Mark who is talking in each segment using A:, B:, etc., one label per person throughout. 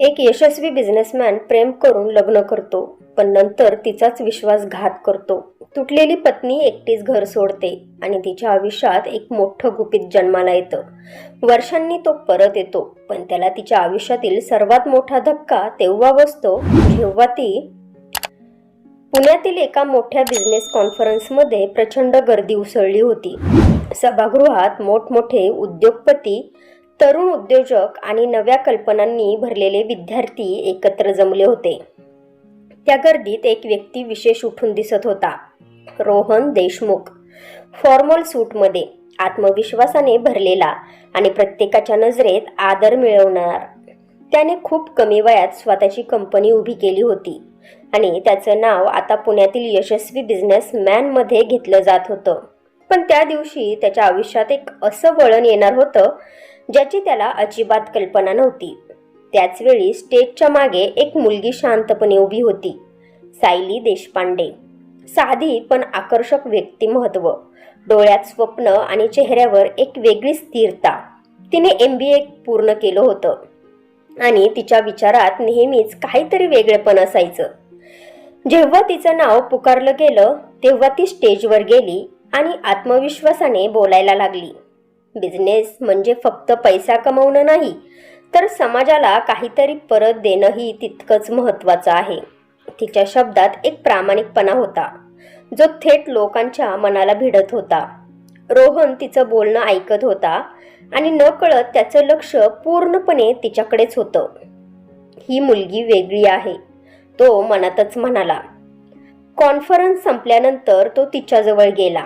A: एक यशस्वी बिझनेसमॅन प्रेम करून लग्न करतो, पण नंतर तिचाच विश्वासघात करतो. तुटलेली पत्नी एकटीच घर सोडते आणि तिच्या आयुष्यात एक मोठं गुपित जन्माला येतं. वर्षांनी तो परत येतो, पण त्याला तिच्या आयुष्यातील सर्वात मोठा धक्का तेव्हा बसतो जेव्हा ती पुण्यातील एका मोठ्या बिझनेस कॉन्फरन्समध्ये प्रचंड गर्दी उसळली होती. सभागृहात मोठमोठे उद्योगपती, तरुण उद्योजक आणि नव्या कल्पनांनी भरलेले विद्यार्थी एकत्र जमले होते. त्या गर्दीत एक व्यक्ती विशेष उठून दिसत होता. रोहन देशमुख. फॉर्मल सूटमध्ये, आत्मविश्वासाने भरलेला आणि प्रत्येकाच्या नजरेत आदर मिळवणार. त्याने खूप कमी वयात स्वतःची कंपनी उभी केली होती आणि त्याचं नाव आता पुण्यातील यशस्वी बिझनेसमॅनमध्ये घेतलं जात होतं. पण त्या दिवशी त्याच्या आयुष्यात एक असं वळण येणार होतं ज्याची त्याला अजिबात कल्पना नव्हती. त्याचवेळी स्टेजच्या मागे एक मुलगी शांतपणे उभी होती. सायली देशपांडे. साधी पण आकर्षक व्यक्तिमत्व, डोळ्यात स्वप्न आणि चेहऱ्यावर एक वेगळी स्थिरता. तिने MBA पूर्ण केलं होतं आणि तिच्या विचारात नेहमीच काहीतरी वेगळेपण असायचं. जेव्हा तिचं नाव पुकारलं गेलं तेव्हा ती स्टेजवर गेली आणि आत्मविश्वासाने बोलायला लागली. बिझनेस म्हणजे फक्त पैसा कमवणं नाही, तर समाजाला काहीतरी परत देणंही तितकंच महत्त्वाचं आहे. तिच्या शब्दात एक प्रामाणिकपणा होता जो थेट लोकांच्या मनाला भिडत होता. रोहन तिचं बोलणं ऐकत होता आणि नकळत त्याचं लक्ष पूर्णपणे तिच्याकडेच होतं. ही मुलगी वेगळी आहे, तो मनातच म्हणाला. कॉन्फरन्स संपल्यानंतर तो तिच्याजवळ गेला.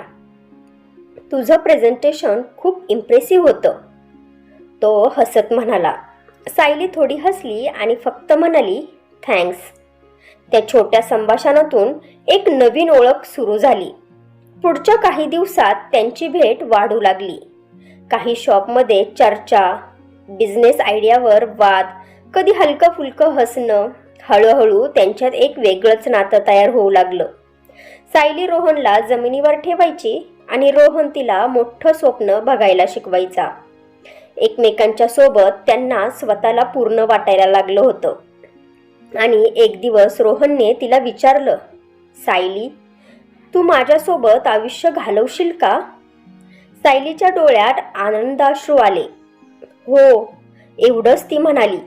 A: तुझं प्रेझेंटेशन खूप इम्प्रेसिव्ह होतं, तो हसत म्हणाला. सायली थोडी हसली आणि फक्त म्हणाली, थँक्स. त्या छोट्या संभाषणातून एक नवीन ओळख सुरू झाली. पुढच्या काही दिवसात त्यांची भेट वाढू लागली. काही शॉपमध्ये चर्चा, बिझनेस आयडियावर वाद, कधी हलकं फुलकं हसणं. हळूहळू त्यांच्यात एक वेगळंच नातं तयार होऊ लागलं. सायली रोहनला जमिनीवर ठेवायची आणि रोहन तिला मोठं स्वप्न बघायला शिकवायचा. एकमेकांच्या सोबत त्यांना स्वतःला पूर्ण वाटायला लागलं होतं. आणि एक दिवस रोहनने तिला विचारलं, सायली, तू माझ्यासोबत आयुष्य घालवशील का? सायलीच्या डोळ्यात आनंदाश्रू आले. हो, एवढंच ती म्हणाली.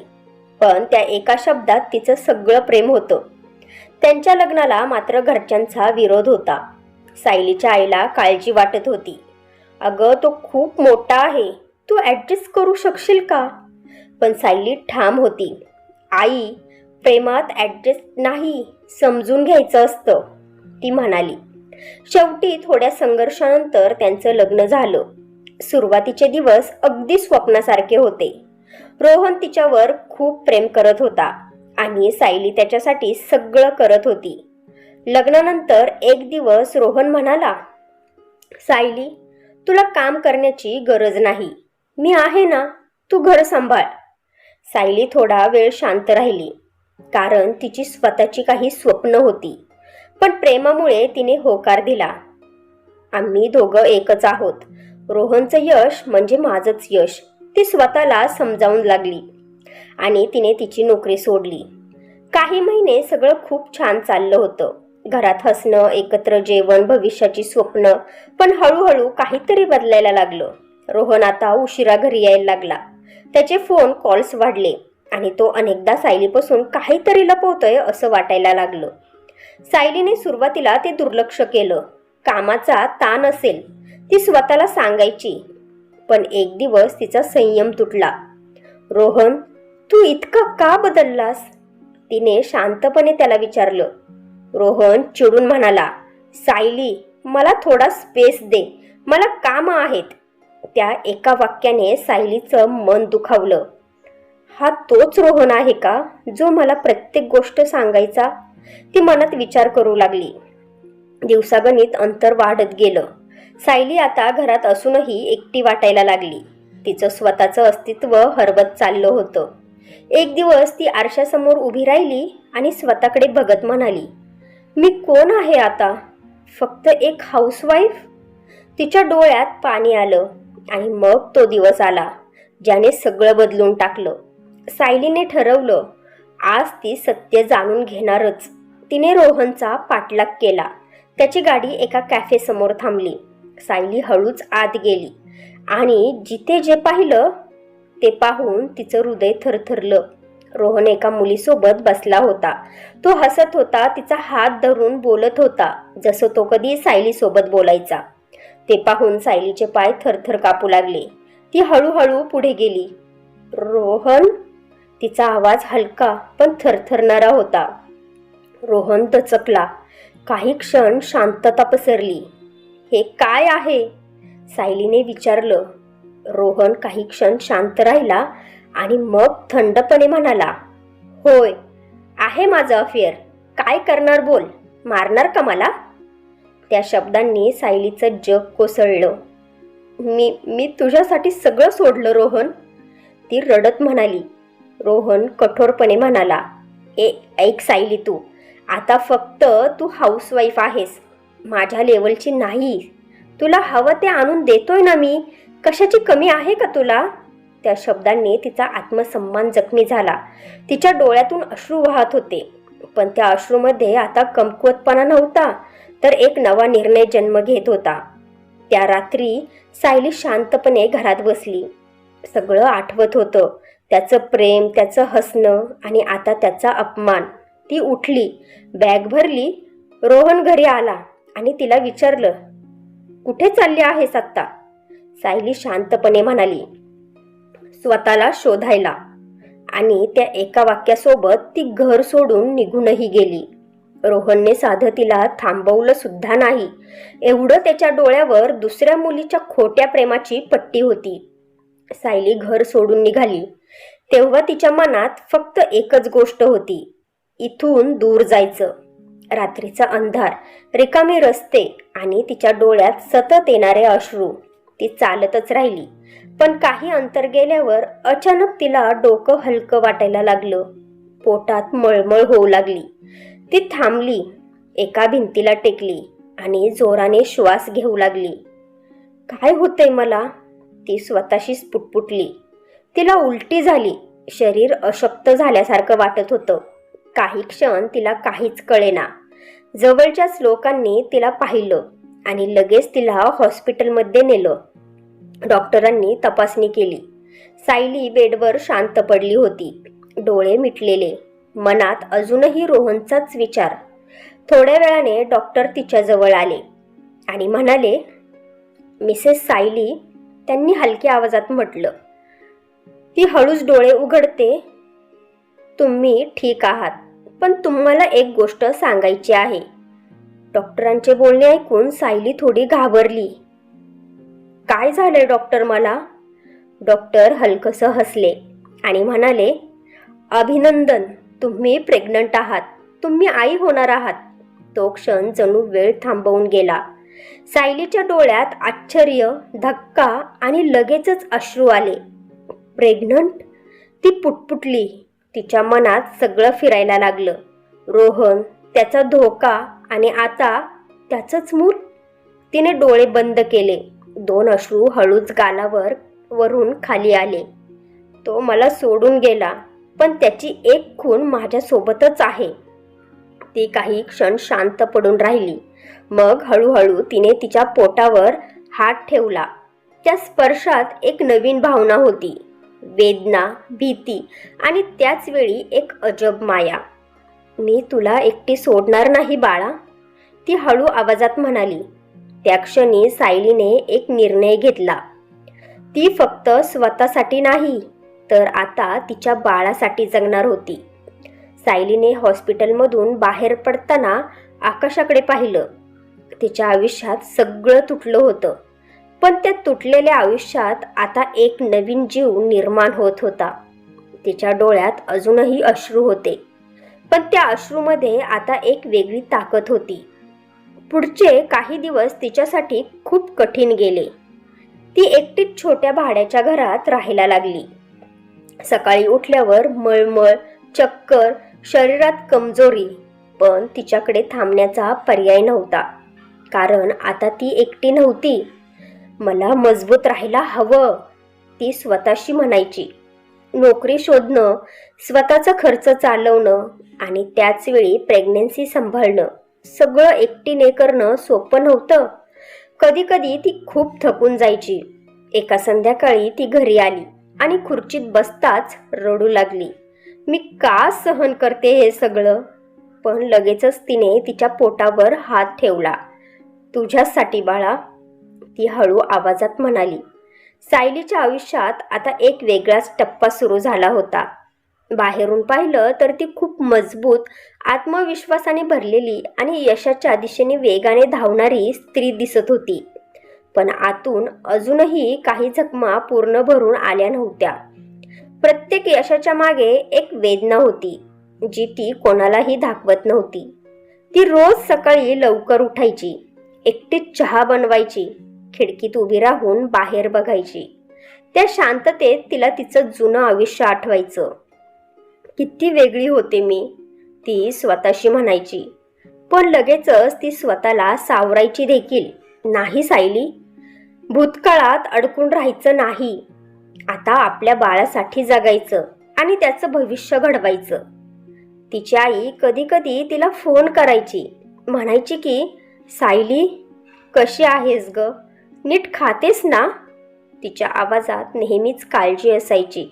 A: पण त्या एका शब्दात तिचं सगळं प्रेम होतं. त्यांच्या लग्नाला मात्र घरच्यांचा विरोध होता. सायलीच्या आईला काळजी वाटत होती. अगं, तो खूप मोठा आहे, तू ॲडजस्ट करू शकशील का? पण सायली ठाम होती. आई, प्रेमात ॲडजस्ट नाही, समजून घ्यायचं असतं, ती म्हणाली. शेवटी थोड्या संघर्षानंतर त्यांचं लग्न झालं. सुरुवातीचे दिवस अगदी स्वप्नासारखे होते. रोहन तिच्यावर खूप प्रेम करत होता आणि सायली त्याच्यासाठी सगळं करत होती. लग्नानंतर एक दिवस रोहन म्हणाला, सायली, तुला काम करण्याची गरज नाही, मी आहे ना, तू घर सांभाळ. सायली थोडा वेळ शांत राहिली, कारण तिची स्वतःची काही स्वप्न होती. पण प्रेमामुळे तिने होकार दिला. आम्ही दोघं एकच आहोत. रोहनचं यश म्हणजे माझंच यश, ती स्वतःला समजावून लागली आणि तिने तिची नोकरी सोडली. काही महिने सगळं खूप छान चाललं होतं. घरात हसणं, एकत्र जेवण, भविष्याची स्वप्न. पण हळूहळू काहीतरी बदलायला लागलं. रोहन आता उशिरा घरी यायला लागला. त्याचे फोन कॉल्स वाढले आणि तो अनेकदा सायलीपासून काहीतरी लपवतोय असं वाटायला लागलं. सायलीने सुरुवातीला ते दुर्लक्ष केलं. कामाचा ताण असेल, ती स्वतःला सांगायची. पण एक दिवस तिचा संयम तुटला. रोहन, तू इतका का बदललास? तिने शांतपणे त्याला विचारलं. रोहन चिडून म्हणाला, सायली, मला थोडा स्पेस दे, मला कामं आहेत. त्या एका वाक्याने सायलीचं मन दुखावलं. हा तोच रोहन आहे का जो मला प्रत्येक गोष्ट सांगायचा? ती मनात विचार करू लागली. दिवसागणिक अंतर वाढत गेलं. सायली आता घरात असूनही एकटी वाटायला लागली. तिचं स्वतःचं अस्तित्व हरवत चाललं होतं. एक दिवस ती आरशासमोर उभी राहिली आणि स्वतःकडे बघत म्हणाली, मी कोण आहे आता? फक्त एक हाऊसवाईफ? तिच्या डोळ्यात पाणी आलं आणि मग तो दिवस आला ज्याने सगळं बदलून टाकलं. सायलीने ठरवलं, आज ती सत्य जाणून घेणारच. तिने रोहनचा पाठलाग केला. त्याची गाडी एका कॅफेसमोर थांबली. सायली हळूच आत गेली आणि जिथे जे पाहिलं ते पाहून तिचं हृदय थरथरलं. रोहन एका मुलीसोबत बसला होता. तो हसत होता, तिचा हात धरून बोलत होता जसं तो कधी सायलीसोबत बोलायचा. ते पाहून सायलीचे पाय थरथर कापू लागले. ती हळूहळू पुढे गेली. रोहन, तिचा आवाज हलका पण थरथरणारा होता. रोहन दचकला. काही क्षण शांतता पसरली. हे काय आहे? सायलीने विचारलं. रोहन काही क्षण शांत राहिला आणि मग थंडपणे म्हणाला, होय, आहे माझं अफेअर. काय करणार बोल? मारणार का मला? त्या शब्दांनी सायलीचं जग कोसळलं. मी तुझ्यासाठी सगळं सोडलं रोहन, ती रडत म्हणाली. रोहन कठोरपणे म्हणाला, ऐक सायली, तू आता फक्त तू हाऊसवाईफ आहेस, माझ्या लेवलची नाही. तुला हवं ते आणून देतोय ना मी. कशाची कमी आहे का तुला? त्या शब्दांनी तिचा आत्मसन्मान जखमी झाला. तिच्या डोळ्यातून अश्रू वाहत होते, पण त्या अश्रूमध्ये आता कमकुवतपणा नव्हता, तर एक नवा निर्णय जन्म घेत होता. त्या रात्री सायली शांतपणे घरात बसली. सगळं आठवत होतं, त्याचं प्रेम, त्याचं हसणं आणि आता त्याचा अपमान. ती उठली, बॅग भरली. रोहन घरी आला आणि तिला विचारलं, कुठे चालली आहेस आत्ता? सायली शांतपणे म्हणाली, स्वतःला शोधायला. आणि त्या एका वाक्यासोबत ती घर सोडून निघूनही गेली. रोहनने साधं तिला थांबवलं सुद्धा नाही. एवढं त्याच्या डोळ्यावर दुसऱ्या मुलीच्या खोट्या प्रेमाची पट्टी होती. सायली घर सोडून निघाली तेव्हा तिच्या मनात फक्त एकच गोष्ट होती, इथून दूर जायचं. रात्रीचा अंधार, रिकामे रस्ते आणि तिच्या डोळ्यात सतत येणारे अश्रू. ती चालतच राहिली, पण काही अंतर गेल्यावर अचानक तिला डोकं हलकं वाटायला लागलं. पोटात मळमळ होऊ लागली. ती थांबली, एका भिंतीला टेकली आणि जोराने श्वास घेऊ लागली. काय होतंय मला? ती स्वतःशीच पुटपुटली. तिला उलटी झाली. शरीर अशक्त झाल्यासारखं वाटत होतं. काही क्षण तिला काहीच कळेना. जवळच्याच लोकांनी तिला पाहिलं आणि लगेच तिला हॉस्पिटलमध्ये नेलं. डॉक्टरांनी तपासणी केली. सायली बेडवर शांत पडली होती, डोळे मिटलेले, मनात अजूनही रोहनचाच विचार. थोड्या वेळाने डॉक्टर तिच्याजवळ आले आणि म्हणाले, मिसेस सायली, त्यांनी हलक्या आवाजात म्हटलं. ती हळूच डोळे उघडते. तुम्ही ठीक आहात, पण तुम्हाला एक गोष्ट सांगायची आहे. डॉक्टरांचे बोलणे ऐकून सायली थोडी घाबरली. काय झालंय डॉक्टर मला? डॉक्टर हलकसं हसले आणि म्हणाले, अभिनंदन, तुम्ही प्रेग्नंट आहात. तुम्ही आई होणार आहात. तो क्षण जणू वेळ थांबवून गेला. सायलीच्या डोळ्यात आश्चर्य, धक्का आणि लगेचच अश्रू आले. प्रेग्नंट? ती पुटपुटली. तिच्या मनात सगळं फिरायला लागलं. रोहन, त्याचा धोका आणि आता त्याचंच मूल. तिने डोळे बंद केले. 2 अश्रू हळूच गालावर वरून खाली आले. तो मला सोडून गेला, पण त्याची एक खूण माझ्यासोबतच आहे. ती काही क्षण शांत पडून राहिली. मग हळूहळू तिने तिच्या पोटावर हात ठेवला. त्या स्पर्शात एक नवीन भावना होती, वेदना, भीती आणि त्याच वेळी एक अजब माया. मी तुला एकटी सोडणार नाही बाळा, ती हळू आवाजात म्हणाली. त्या क्षणी सायलीने एक निर्णय घेतला. ती फक्त स्वतःसाठी नाही, तर आता तिच्या बाळासाठी जगणार होती. सायलीने हॉस्पिटलमधून बाहेर पडताना आकाशाकडे पाहिलं. तिच्या आयुष्यात सगळं तुटलं होतं, पण त्या तुटलेल्या आयुष्यात आता एक नवीन जीव निर्माण होत होता. तिच्या डोळ्यात अजूनही अश्रू होते, पण त्या अश्रूमध्ये आता एक वेगळी ताकद होती. पुढचे काही दिवस तिच्यासाठी खूप कठीण गेले. ती एकटीच छोट्या भाड्याच्या घरात राहायला लागली. सकाळी उठल्यावर मळमळ, चक्कर, शरीरात कमजोरी, पण तिच्याकडे थांबण्याचा पर्याय नव्हता, कारण आता ती एकटी नव्हती. मला मजबूत राहायला हवं, ती स्वतःशी म्हणायची. नोकरी शोधणं, स्वतःचा खर्च चालवणं आणि त्याच वेळी प्रेग्नन्सी सांभाळणं सगळं एकटीने करणं सोपं नव्हतं. कधी कधी ती खूप थकून जायची. एका संध्याकाळी ती घरी आली आणि खुर्चीत बसताच रडू लागली. मी का सहन करते हे सगळं? पण लगेचच तिने तिच्या पोटावर हात ठेवला. तुझ्यासाठी बाळा, ती हळू आवाजात म्हणाली. सायलीच्या आयुष्यात आता एक वेगळाच टप्पा सुरू झाला होता. बाहेरून पाहिलं तर ती खूप मजबूत, आत्मविश्वासाने भरलेली आणि यशाच्या दिशेने वेगाने धावणारी स्त्री दिसत होती. पण आतून अजूनही काही जखमा पूर्ण भरून आल्या नव्हत्या. प्रत्येक यशाच्या मागे एक वेदना होती, जी ती कोणालाही दाखवत नव्हती. ती रोज सकाळी लवकर उठायची, एकटीच चहा बनवायची, खिडकीत उभी राहून बाहेर बघायची. त्या शांततेत तिला तिचं जुनं आयुष्य आठवायचं. किती वेगळी होते मी, ती स्वतःशी म्हणायची. पण लगेचच ती स्वतःला सावरायची देखील. नाही सायली, भूतकाळात अडकून राहायचं नाही. आता आपल्या बाळासाठी जगायचं आणि त्याचं भविष्य घडवायचं. तिची आई कधी कधी तिला फोन करायची, म्हणायची की सायली, कशी आहेस ग? नीट खातेस ना? तिच्या आवाजात नेहमीच काळजी असायची.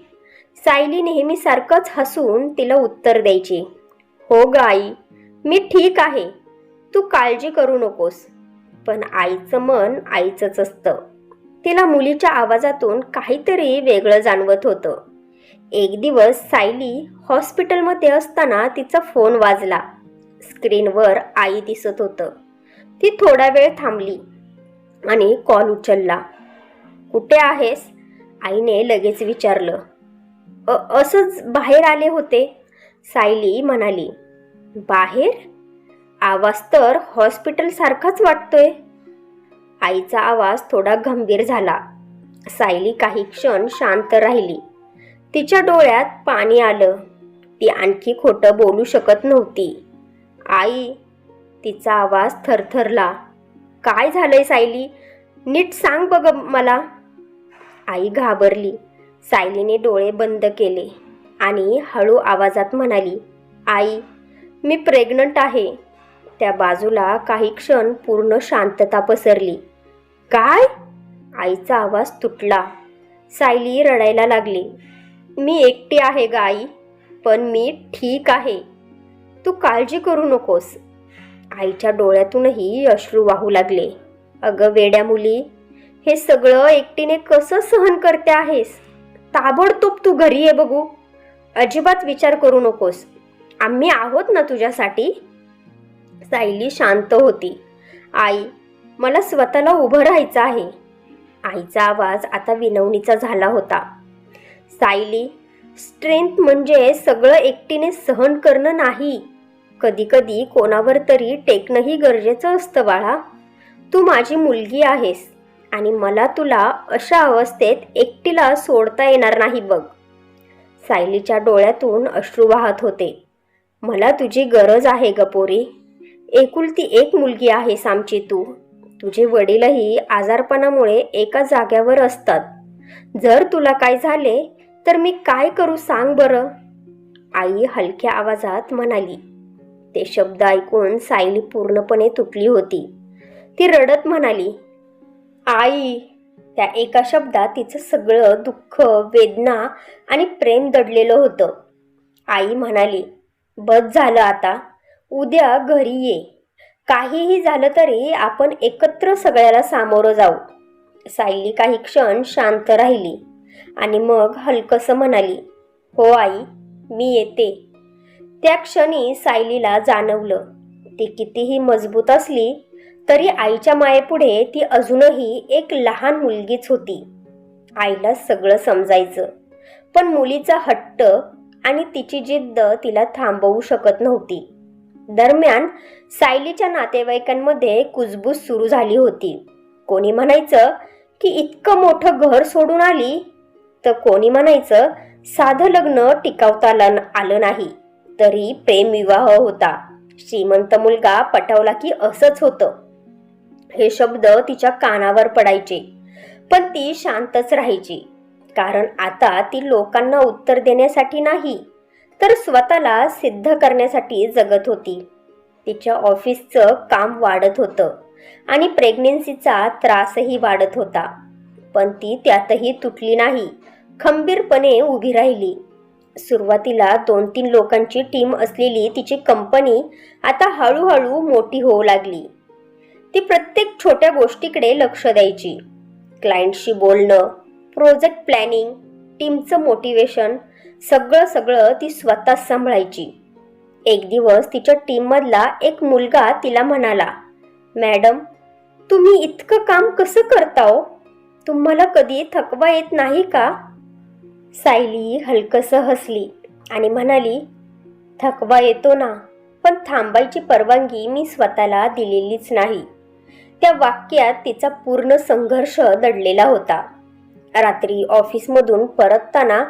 A: सायली नेहमी सारखंच हसून तिला उत्तर द्यायची, हो ग आई, मी ठीक आहे, तू काळजी करू नकोस. पण आईचं मन आईचंच असतं. तिला मुलीच्या आवाजातून काहीतरी वेगळं जाणवत होतं. एक दिवस सायली हॉस्पिटलमध्ये असताना तिचा फोन वाजला. स्क्रीनवर आई दिसत होतं. ती थोडा वेळ थांबली आणि कॉल उचलला. कुठे आहेस? आईने लगेच विचारलं. असंच बाहेर आले होते, सायली म्हणाली. बाहेर? आवाज तर हॉस्पिटल सारखाच वाटतोय. आईचा आवाज थोडा गंभीर झाला. सायली काही क्षण शांत राहिली. तिच्या डोळ्यात पाणी आलं. ती आणखी खोटं बोलू शकत नव्हती. आई, तिचा आवाज थरथरला. काय झालंय सायली? नीट सांग बघ मला. आई घाबरली. सायलीने डोळे बंद केले आणि हळू आवाजात म्हणाली, आई, मी प्रेग्नंट आहे. त्या बाजूला काही क्षण पूर्ण शांतता पसरली. काय? आईचा आवाज तुटला. सायली रडायला लागली. मी एकटी आहे ग आई, पण मी ठीक आहे. तू काळजी करू नकोस. आईच्या डोळ्यातूनही अश्रू वाहू लागले. अगं वेड्या मुली, हे सगळं एकटीने कसं सहन करते आहेस? ताबडतोब तू घरी ये बघू. अजिबात विचार करू नकोस. आम्ही आहोत ना तुझ्यासाठी. सायली शांत होती. आई, मला स्वतःला उभं राहायचं आहे. आईचा आवाज आता विनवणीचा झाला होता. सायली, स्ट्रेंथ म्हणजे सगळं एकटीने सहन करणं नाही. कधी कधी कोणावर तरी टेकणंही गरजेचं असतं बाळा. तू माझी मुलगी आहेस आणि मला तुला अशा अवस्थेत एकटीला सोडता येणार नाही बघ. सायलीच्या डोळ्यातून अश्रू वाहत होते. मला तुझी गरज आहे ग पोरी. एकुलती एक मुलगी आहेस आमची तू. तुझे वडीलही आजारपणामुळे एका जाग्यावर असतात. जर तुला काय झाले तर मी काय करू सांग बरं? आई हलक्या आवाजात म्हणाली. ते शब्द ऐकून सायली पूर्णपणे तुटली होती. ती रडत म्हणाली, आई. त्या एका शब्दात तिचं सगळं दुःख, वेदना आणि प्रेम दडलेलं होतं. आई म्हणाली, बस झालं आता. उद्या घरी ये. काहीही झालं तरी आपण एकत्र सगळ्याला सामोरं जाऊ. सायली काही क्षण शांत राहिली आणि मग हलकसं म्हणाली, हो आई, मी येते. त्या क्षणी सायलीला जाणवलं, ती कितीही मजबूत असली तरी आईच्या मायेपुढे ती अजूनही एक लहान मुलगीच होती. आईला सगळं समजायचं, पण मुलीचा हट्ट आणि तिची जिद्द तिला थांबवू शकत नव्हती. दरम्यान सायलीच्या नातेवाईकांमध्ये कुजबूज सुरू झाली होती. कोणी म्हणायचं की इतकं मोठं घर सोडून आली, तर कोणी म्हणायचं साधं लग्न टिकवता आलं नाही, तरी प्रेमविवाह होता. श्रीमंत मुलगा पटवला की असंच होतं. हे शब्द तिच्या कानावर पडायचे, पण ती शांतच राहायची. कारण आता ती लोकांना उत्तर देण्यासाठी नाही, तर स्वतःला सिद्ध करण्यासाठी जगत होती. तिच्या ऑफिसचं काम वाढत होतं आणि प्रेग्नेन्सीचा त्रासही वाढत होता. पण ती त्यातही तुटली नाही, खंबीरपणे उभी राहिली. सुरुवातीला 2-3 लोकांची टीम असलेली तिची कंपनी आता हळूहळू मोठी होऊ लागली. ती प्रत्येक छोट्या गोष्टीकडे लक्ष द्यायची. क्लायंटशी बोलणं, प्रोजेक्ट प्लॅनिंग, टीमचं मोटिवेशन, सगळं ती स्वतःच सांभाळायची. एक दिवस तिच्या टीममधला एक मुलगा तिला म्हणाला, "मॅडम, तुम्ही इतकं काम कसं करता हो? तुम्हाला कधी थकवा येत नाही का?" सायली हलकसं हसली आणि म्हणाली, "थकवा येतो ना, पण थांबायची परवानगी मी स्वतःला दिलेलीच नाही." त्या वाक्यात तिचा पूर्ण संघर्ष दडलेला होता. रात्री ऑफिसमधून परतताना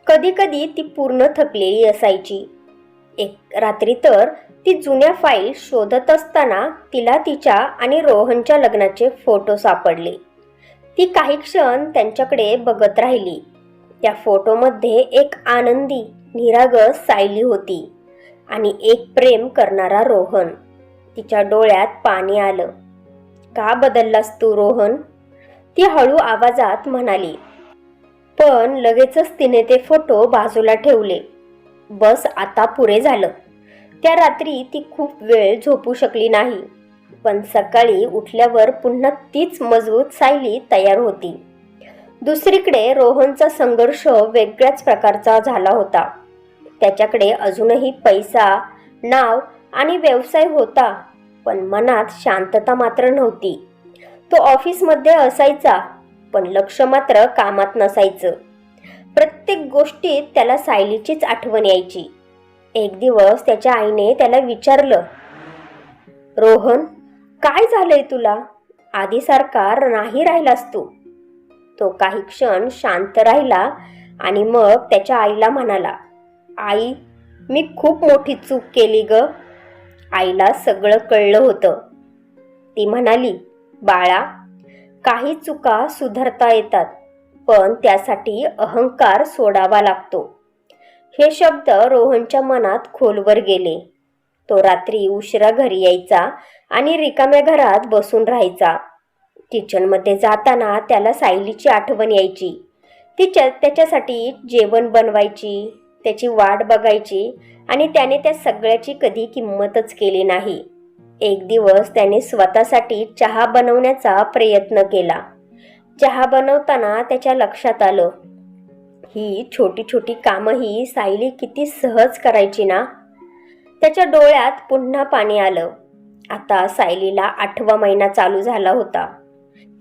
A: कधी ती पूर्ण थकलेली असायची. एक रात्री तर ती जुन्या फाईल शोधत असताना तिला तिच्या आणि रोहनच्या लग्नाचे फोटो सापडले. ती काही क्षण त्यांच्याकडे बघत राहिली. त्या फोटोमध्ये एक आनंदी, निरागस सायली होती आणि एक प्रेम करणारा रोहन. तिच्या डोळ्यात पाणी आलं. "का बदललास तू रोहन?" ती हळू आवाजात म्हणाली. पण लगेचच तिने ते फोटो बाजूला ठेवले. बस आता पुरे झालं. त्या रात्री ती खूप वेळ झोपू शकली नाही. पण सकाळी उठल्यावर पुन्हा तीच मजबूत सायली तयार होती. दुसरीकडे रोहनचा संघर्ष वेगळ्याच प्रकारचा झाला होता. त्याच्याकडे अजूनही पैसा, नाव आणि व्यवसाय होता, पण मनात शांतता मात्र नव्हती. तो ऑफिसमध्ये असायचा, पण लक्ष मात्र कामात नसायचं. प्रत्येक गोष्टीत त्याला सायलीचीच आठवण यायची. एक दिवस त्याच्या आईने त्याला विचारलं, "रोहन, काय झालंय तुला? आधीसारखा नाही राहिलास तू." तो काही क्षण शांत राहिला आणि मग त्याच्या आईला म्हणाला, "आई, मी खूप मोठी चूक केली ग." आईला सगळं कळलं होतं. ती म्हणाली, "बाळा, काही चुका सुधारता येतात, पण त्यासाठी अहंकार सोडावा लागतो." हे शब्द रोहनच्या मनात खोलवर गेले. तो रात्री उशिरा घरी यायचा आणि रिकाम्या घरात बसून राहायचा. किचनमध्ये जाताना त्याला सायलीची आठवण यायची. ती त्याच्यासाठी जेवण बनवायची, त्याची वाट बघायची आणि त्याने त्या सगळ्याची कधी किंमतच केली नाही. एक दिवस त्याने स्वतःसाठी चहा बनवण्याचा प्रयत्न केला. चहा बनवताना त्याच्या लक्षात आलं, ही छोटी छोटी कामंही सायली किती सहज करायची ना. त्याच्या डोळ्यात पुन्हा पाणी आलं. आता सायलीला 8वा महिना चालू झाला होता.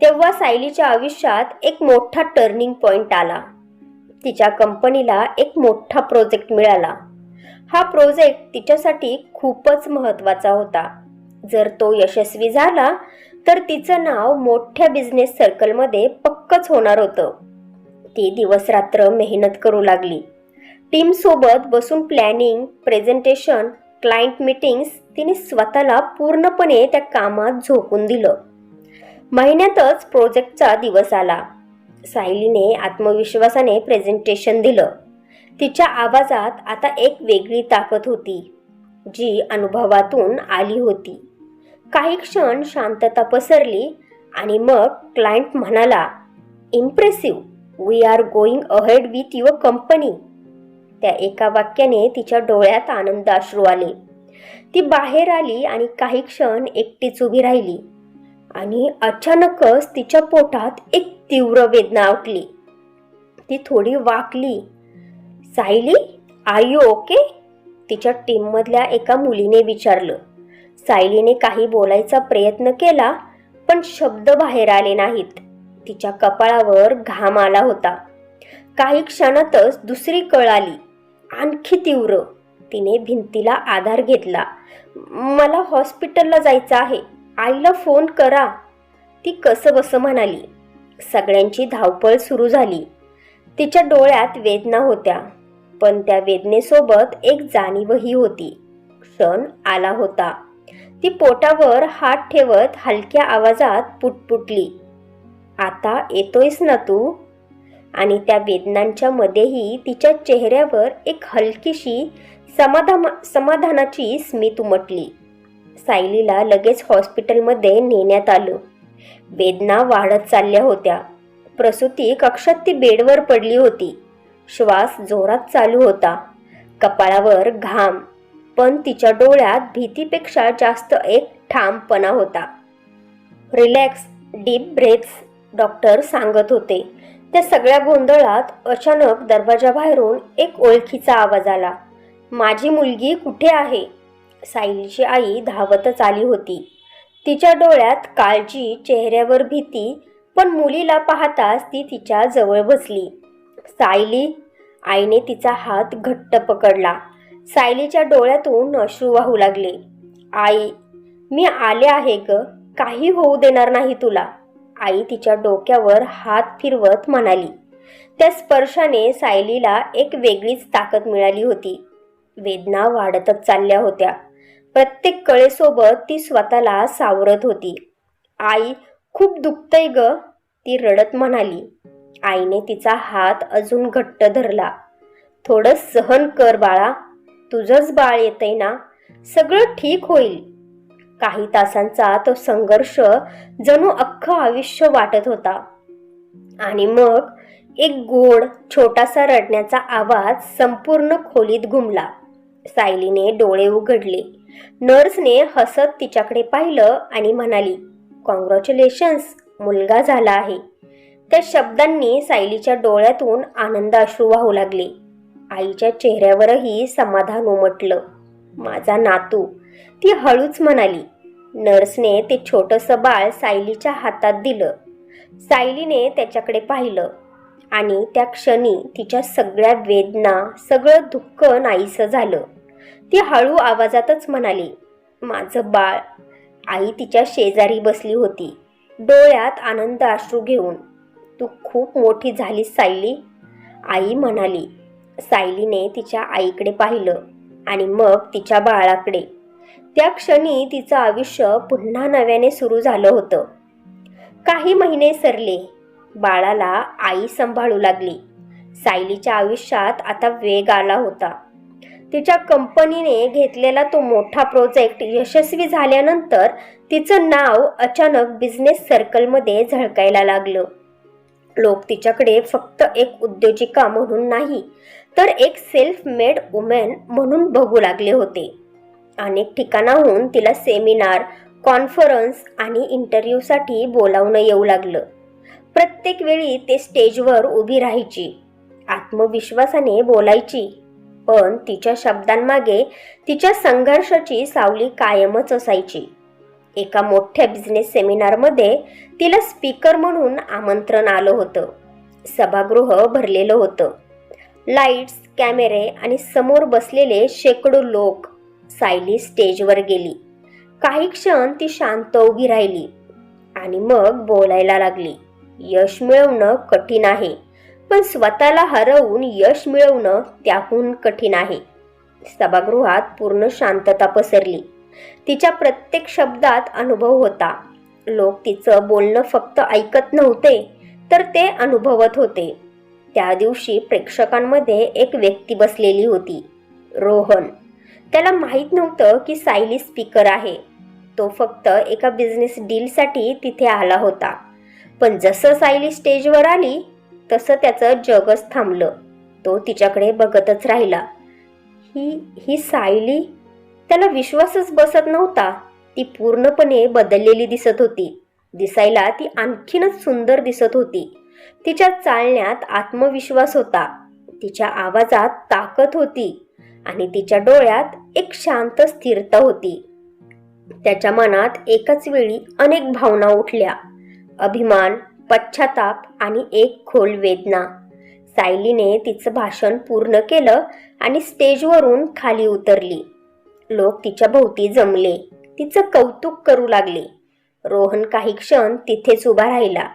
A: तेव्हा सायलीच्या आयुष्यात एक मोठा टर्निंग पॉइंट आला. तिच्या कंपनीला एक मोठा प्रोजेक्ट मिळाला. हा प्रोजेक्ट तिच्यासाठी खूपच महत्त्वाचा होता. जर तो यशस्वी झाला तर तिचं नाव मोठ्या बिझनेस सर्कलमध्ये पक्कच होणार होतं. ती दिवसरात्र मेहनत करू लागली. टीमसोबत बसून प्लॅनिंग, प्रेझेंटेशन, क्लायंट मीटिंग्स तिने स्वतःला पूर्णपणे त्या कामात झोकून दिलं. महिन्यातच प्रोजेक्टचा दिवस आला. सायलीने आत्मविश्वासाने प्रेझेंटेशन दिलं. तिच्या आवाजात आता एक वेगळी ताकद होती, जी अनुभवातून आली होती. काही क्षण शांतता पसरली आणि मग क्लायंट म्हणाला, "impressive, we are going ahead with your company." त्या एका वाक्याने तिच्या डोळ्यात आनंद अश्रू आले. ती बाहेर आली आणि काही क्षण एकटीच उभी राहिली आणि अचानकच तिच्या पोटात एक तीव्र वेदना उठली. ती थोडी वाकली. "Sayali, are you okay?" तिच्या टीममधल्या एका मुलीने विचारलं. सायलीने काही बोलायचा प्रयत्न केला, पण शब्द बाहेर आले नाहीत. तिच्या कपाळावर घाम आला होता. काही क्षणातच दुसरी कळ आली, आणखी तीव्र. तिने भिंतीला आधार घेतला. "मला हॉस्पिटलला जायचं आहे, आईला फोन करा." ती कसंबसं म्हणाली. सगळ्यांची धावपळ सुरू झाली. तिच्या डोळ्यात वेदना होत्या, पण त्या वेदनेसोबत एक जाणीवही होती. क्षण आला होता. ती पोटावर हात ठेवत हलक्या आवाजात पुटपुटली, "आता येतोयस ना तू?" आणि त्या वेदनांच्या मध्येही तिच्या चेहऱ्यावर एक हलकीशी समाधानाची स्मित उमटली. सायलीला लगेच हॉस्पिटलमध्ये नेण्यात आलं. वेदना वाढत चालल्या होत्या. प्रसूती कक्षात ती बेडवर पडली होती. श्वास जोरात चालू होता, कपाळावर घाम, पण तिच्या डोळ्यात भीतीपेक्षा जास्त एक ठामपणा होता. रिलॅक्स, डीप ब्रेथ्स, डॉक्टर सांगत होते. त्या सगळ्या गोंधळात अचानक दरवाजाबाहेरून एक ओळखीचा आवाज आला. माझी मुलगी कुठे आहे? सायलीची आई धावतच आली होती. तिच्या डोळ्यात काळजी, चेहऱ्यावर भीती, पण मुलीला पाहताच ती तिच्या जवळ बसली. सायली, आईने तिचा हात घट्ट पकडला. सायलीच्या डोळ्यातून अश्रू वाहू लागले. आई, मी आले आहे ग, काही होऊ देणार नाही तुला, आई तिच्या डोक्यावर हात फिरवत म्हणाली. त्या स्पर्शाने सायलीला एक वेगळीच ताकद मिळाली होती. वेदना वाढतच चालल्या होत्या. प्रत्येक कळेसोबत ती स्वतःला सावरत होती. आई, खूप दुखतंय ग, ती रडत म्हणाली. आईने तिचा हात अजून घट्ट धरला. थोडं सहन कर बाळा, तुझंच बाळ येतंय ना, सगळं ठीक होईल. काही तासांचा तो संघर्ष जणू अख्खं आयुष्य वाटत होता. आणि मग एक गोड छोटासा रडण्याचा आवाज संपूर्ण खोलीत घुमला. सायलीने डोळे उघडले. नर्सने हसत तिच्याकडे पाहिलं आणि म्हणाली, कॉंग्रॅच्युलेशन्स, मुलगा झाला आहे. त्या शब्दांनी सायलीच्या डोळ्यातून आनंद अश्रू वाहू लागले. आईच्या चेहऱ्यावरही समाधान उमटलं. माझा नातू, ती हळूच म्हणाली. नर्सने ते छोटंसं बाळ सायलीच्या हातात दिलं. सायलीने त्याच्याकडे पाहिलं आणि त्या क्षणी तिच्या सगळ्या वेदना, सगळं दुःख नाहीसं झालं. ती हळू आवाजातच म्हणाली, माझं बाळ. आई तिच्या शेजारी बसली होती, डोळ्यात आनंद अश्रू घेऊन. तू खूप मोठी झालीस सायली, आई म्हणाली. सायलीने तिच्या आईकडे पाहिलं आणि मग तिच्या बाळाकडे. त्या क्षणी तिचं आयुष्य पुन्हा नव्याने सुरू झालं होतं. काही महिने सरले. बाळाला आई सांभाळू लागली. सायलीच्या आयुष्यात आता वेग आला होता. तिच्या कंपनीने घेतलेला तो मोठा प्रोजेक्ट यशस्वी झाल्यानंतर तिचं नाव अचानक बिझनेस सर्कलमध्ये झळकायला लागलं. लोक तिच्याकडे फक्त एक उद्योजिका म्हणून नाही, तर एक सेल्फ मेड वुमेन म्हणून बघू लागले होते. अनेक ठिकाणाहून तिला सेमिनार, कॉन्फरन्स आणि इंटरव्ह्यूसाठी बोलावणं येऊ लागलं. प्रत्येक वेळी ते स्टेजवर उभी राहायची, आत्मविश्वासाने बोलायची, पण तिच्या शब्दांमागे तिच्या संघर्षाची सावली कायमच असायची. एका मोठ्या बिझनेस सेमिनारमध्ये तिला स्पीकर म्हणून आमंत्रण आलं होतं. सभागृह भरलेलं होतं. लाईट्स, कॅमेरे आणि समोर बसलेले शेकडो लोक. सायली स्टेजवर गेली. काही क्षण ती शांत उभी राहिली आणि मग बोलायला लागली. यश मिळवणं कठीण आहे, पण स्वतःला हरवून यश मिळवणं त्याहून कठीण आहे. सभागृहात पूर्ण शांतता पसरली. तिच्या प्रत्येक शब्दात अनुभव होता. लोक तिचं बोलणं फक्त ऐकत नव्हते, तर ते अनुभवत होते. त्या दिवशी प्रेक्षकांमध्ये एक व्यक्ती बसलेली होती, रोहन. त्याला माहीत नव्हतं की सायली स्पीकर आहे. तो फक्त एका बिझनेस डीलसाठी तिथे आला होता. पण जसं सायली स्टेजवर आली तसं त्याचं जगच थांबलं. तो तिच्याकडे बघतच राहिला. ही सायली? त्याला विश्वासच बसत नव्हता. ती पूर्णपणे बदललेली दिसत होती. दिसायला ती आणखीनच सुंदर दिसत होती. तिच्या चालण्यात आत्मविश्वास होता, तिच्या आवाजात ताकद होती आणि तिच्या डोळ्यात एक शांत स्थिरता होती. त्याच्या मनात एकाच वेळी अनेक भावना उठल्या, अभिमान, पश्चाताप आणि एक खोल वेदना. सायलीने तिचं भाषण पूर्ण केलं आणि स्टेजवरून खाली उतरली. लोक तिच्या भोवती जमले, तिचं कौतुक करू लागले. रोहन काही क्षण तिथेच उभा राहिला,